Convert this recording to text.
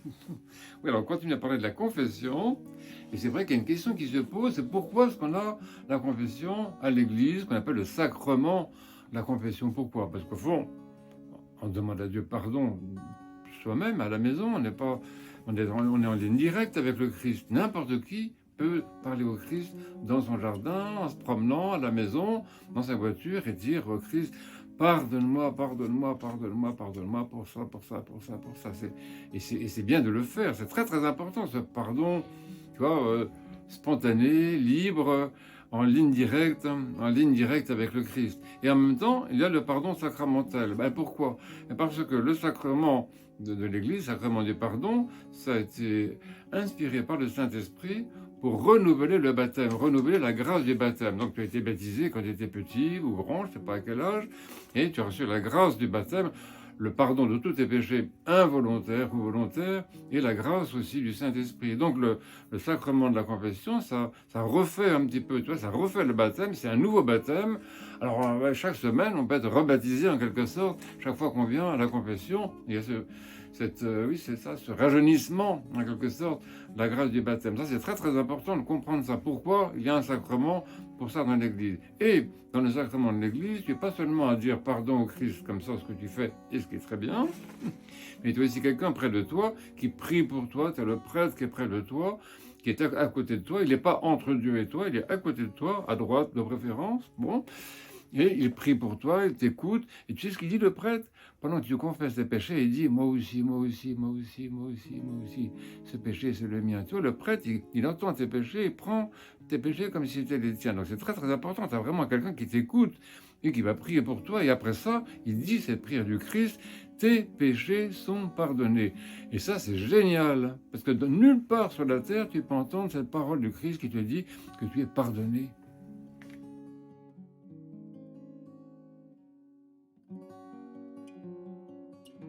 Oui, alors on continue à parler de la confession, et c'est vrai qu'il y a une question qui se pose, c'est pourquoi est-ce qu'on a la confession à l'église, qu'on appelle le sacrement de la confession? Pourquoi? Parce qu'au fond, on demande à Dieu pardon soi-même, à la maison, on est en ligne directe avec le Christ. N'importe qui peut parler au Christ dans son jardin, en se promenant à la maison, dans sa voiture, et dire au Christ, pardonne-moi, pardonne-moi, pardonne-moi, pardonne-moi pour ça, pour ça, pour ça, pour ça. Et c'est bien de le faire, c'est très très important ce pardon, tu vois, spontané, libre, en ligne directe avec le Christ. Et en même temps, il y a le pardon sacramentel. Ben pourquoi? Parce que le sacrement de l'Église, le sacrement du pardon, ça a été inspiré par le Saint-Esprit pour renouveler le baptême, renouveler la grâce du baptême. Donc tu as été baptisé quand tu étais petit ou grand, je ne sais pas à quel âge, et tu as reçu la grâce du baptême, le pardon de tous tes péchés involontaires ou volontaires, et la grâce aussi du Saint-Esprit. Donc le sacrement de la confession, ça refait un petit peu, tu vois, ça refait le baptême, c'est un nouveau baptême. Alors chaque semaine, on peut être rebaptisé en quelque sorte, chaque fois qu'on vient à la confession, il y a oui, c'est ça, ce rajeunissement, en quelque sorte, de la grâce du baptême. Ça, c'est très très important de comprendre ça. Pourquoi il y a un sacrement pour ça dans l'Église. Et dans le sacrement de l'Église, tu n'es pas seulement à dire pardon au Christ, comme ça, ce que tu fais, et ce qui est très bien, mais tu as aussi quelqu'un près de toi qui prie pour toi, tu as le prêtre qui est près de toi, qui est à côté de toi, il n'est pas entre Dieu et toi, il est à côté de toi, à droite de préférence, bon, et il prie pour toi, il t'écoute, et tu sais ce qu'il dit le prêtre? Pendant que tu confesses tes péchés, il dit, moi aussi, moi aussi, moi aussi, moi aussi, moi aussi, ce péché c'est le mien. Tu vois, le prêtre, il entend tes péchés, il prend tes péchés comme si c'était les tiens. Donc c'est très très important, tu as vraiment quelqu'un qui t'écoute et qui va prier pour toi, et après ça, il dit cette prière du Christ, tes péchés sont pardonnés. Et ça, c'est génial, parce que de nulle part sur la terre, tu peux entendre cette parole du Christ qui te dit que tu es pardonné.